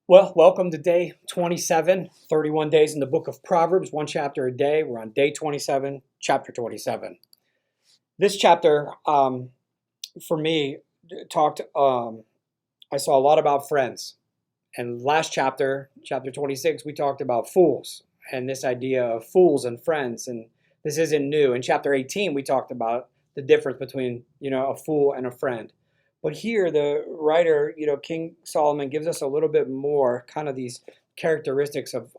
Well, welcome to day 27, 31 days in the book of Proverbs, one chapter a day. We're on day 27, chapter 27. This chapter, for me, talked, I saw a lot about friends. And last chapter, chapter 26, we talked about fools and this idea of fools and friends. And this isn't new. In chapter 18, we talked about the difference between, a fool and a friend. But here, the writer, King Solomon gives us a little bit more kind of these characteristics of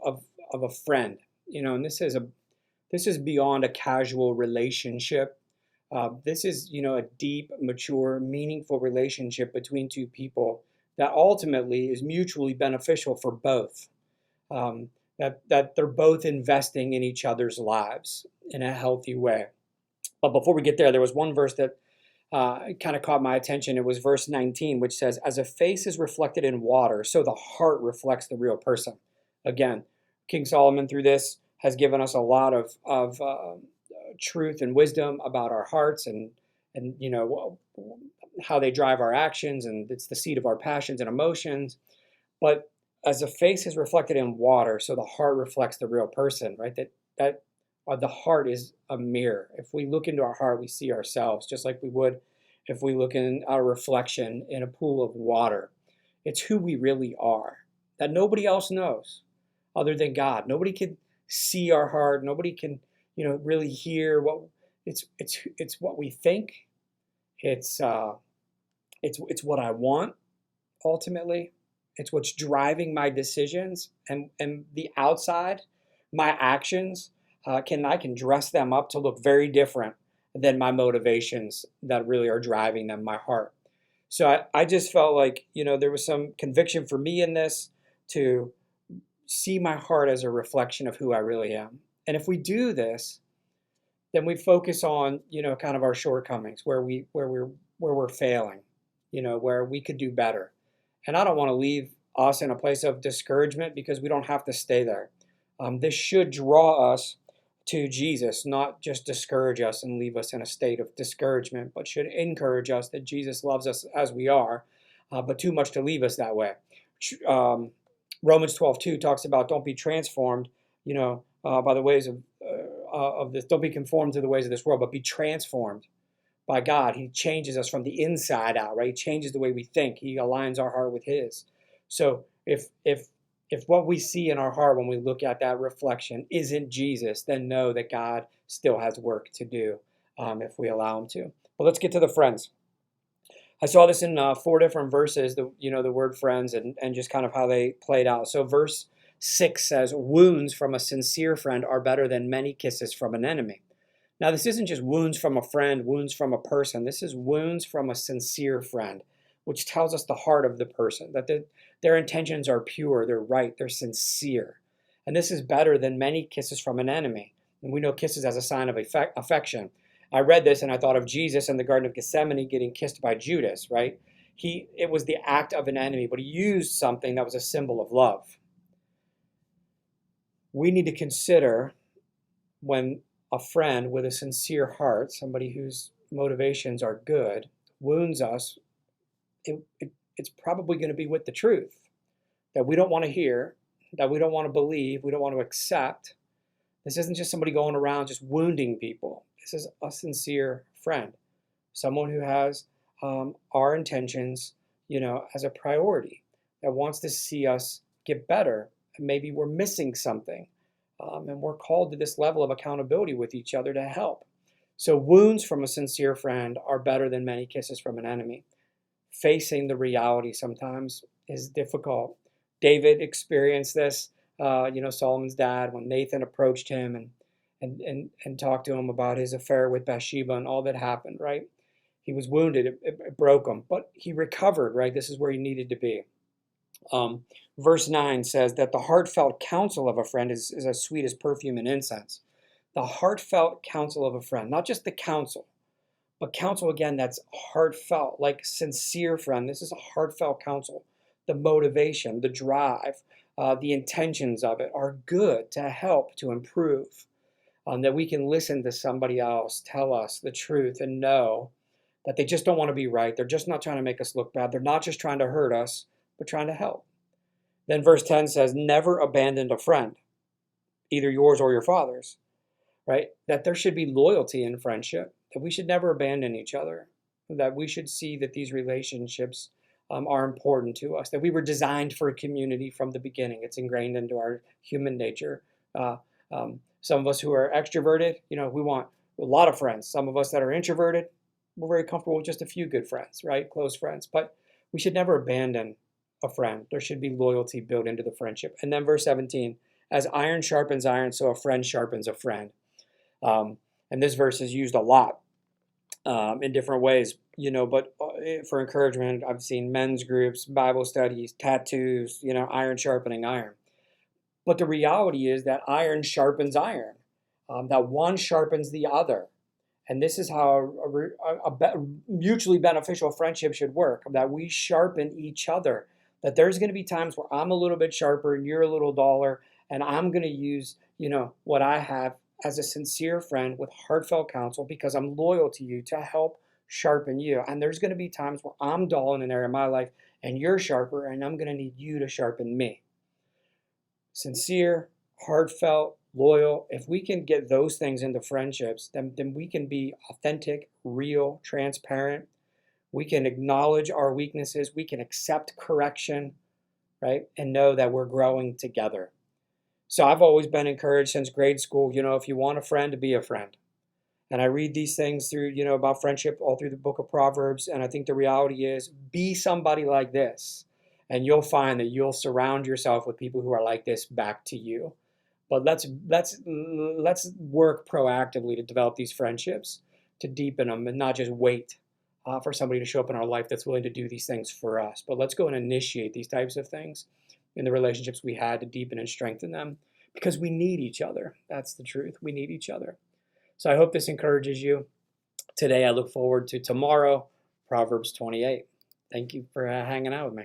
a friend, and this is beyond a casual relationship. This is, a deep, mature, meaningful relationship between two people that ultimately is mutually beneficial for both. That they're both investing in each other's lives in a healthy way. But before we get there was one verse that kind of caught my attention. It was verse 19, which says, "As a face is reflected in water, so the heart reflects the real person." Again, King Solomon, through this, has given us a lot of truth and wisdom about our hearts and how they drive our actions, and it's the seat of our passions and emotions. But as a face is reflected in water, so the heart reflects the real person, right? That the heart is a mirror. If we look into our heart, we see ourselves just like we would if we look in our reflection in a pool of water. It's who we really are, that nobody else knows other than God. Nobody can see our heart. Nobody can, really hear what it's what we think. It's what I want ultimately. It's what's driving my decisions, and the outside, my actions. I can dress them up to look very different than my motivations that really are driving them, my heart. So I just felt like, there was some conviction for me in this to see my heart as a reflection of who I really am. And if we do this, then we focus on, kind of our shortcomings, where we're failing, where we could do better. And I don't want to leave us in a place of discouragement, because we don't have to stay there. This should draw us to Jesus, not just discourage us and leave us in a state of discouragement, but should encourage us that Jesus loves us as we are, but too much to leave us that way. Romans 12:2 talks about, don't be transformed, by the ways of this. Don't be conformed to the ways of this world, but be transformed by God. He changes us from the inside out, right? He changes the way we think. He aligns our heart with His. So if what we see in our heart when we look at that reflection isn't Jesus, then know that God still has work to do if we allow Him to. But let's get to the friends. I saw this in 4 different verses, the word friends, and just kind of how they played out. So verse 6 says, "Wounds from a sincere friend are better than many kisses from an enemy." Now, this isn't just wounds from a friend, wounds from a person. This is wounds from a sincere friend, which tells us the heart of the person, that their intentions are pure, they're right, they're sincere. And this is better than many kisses from an enemy. And we know kisses as a sign of affection. I read this and I thought of Jesus in the Garden of Gethsemane getting kissed by Judas, right? It was the act of an enemy, but he used something that was a symbol of love. We need to consider when a friend with a sincere heart, somebody whose motivations are good, wounds us, it's probably going to be with the truth that we don't want to hear, that we don't want to believe, we don't want to accept. This isn't just somebody going around just wounding people. This is a sincere friend, someone who has our intentions, as a priority, that wants to see us get better. And maybe we're missing something, and we're called to this level of accountability with each other to help. So wounds from a sincere friend are better than many kisses from an enemy. Facing the reality sometimes is difficult. David experienced this, Solomon's dad, when Nathan approached him and talked to him about his affair with Bathsheba and all that happened, right? He was wounded, it broke him, but he recovered, right? This is where he needed to be. Verse 9 says that the heartfelt counsel of a friend is as sweet as perfume and incense. The heartfelt counsel of a friend, not just the counsel, but counsel, again, that's heartfelt, like sincere friend. This is a heartfelt counsel. The motivation, the drive, the intentions of it are good to help, to improve. That we can listen to somebody else tell us the truth and know that they just don't want to be right. They're just not trying to make us look bad. They're not just trying to hurt us, but trying to help. Then verse 10 says, never abandon a friend, either yours or your father's, right? That there should be loyalty in friendship, that we should never abandon each other, that we should see that these relationships are important to us, that we were designed for a community from the beginning. It's ingrained into our human nature. Some of us who are extroverted, we want a lot of friends. Some of us that are introverted, we're very comfortable with just a few good friends, right? Close friends. But we should never abandon a friend. There should be loyalty built into the friendship. And then verse 17, as iron sharpens iron, so a friend sharpens a friend. And this verse is used a lot in different ways, but for encouragement, I've seen men's groups, Bible studies, tattoos, iron sharpening iron. But the reality is that iron sharpens iron, that one sharpens the other. And this is how a mutually beneficial friendship should work, that we sharpen each other, that there's going to be times where I'm a little bit sharper and you're a little duller, and I'm going to use, what I have as a sincere friend with heartfelt counsel because I'm loyal to you to help sharpen you. And there's going to be times where I'm dull in an area of my life and you're sharper, and I'm going to need you to sharpen me. Sincere, heartfelt, loyal. If we can get those things into friendships, then we can be authentic, real, transparent. We can acknowledge our weaknesses. We can accept correction, right? And know that we're growing together. So I've always been encouraged since grade school, if you want a friend, to be a friend. And I read these things through, about friendship all through the book of Proverbs. And I think the reality is, be somebody like this. And you'll find that you'll surround yourself with people who are like this back to you. But let's work proactively to develop these friendships, to deepen them, and not just wait for somebody to show up in our life that's willing to do these things for us. But let's go and initiate these types of things in the relationships we had, to deepen and strengthen them, because we need each other. That's the truth. We need each other. So I hope this encourages you. Today I look forward to tomorrow, Proverbs 28. Thank you for hanging out with me.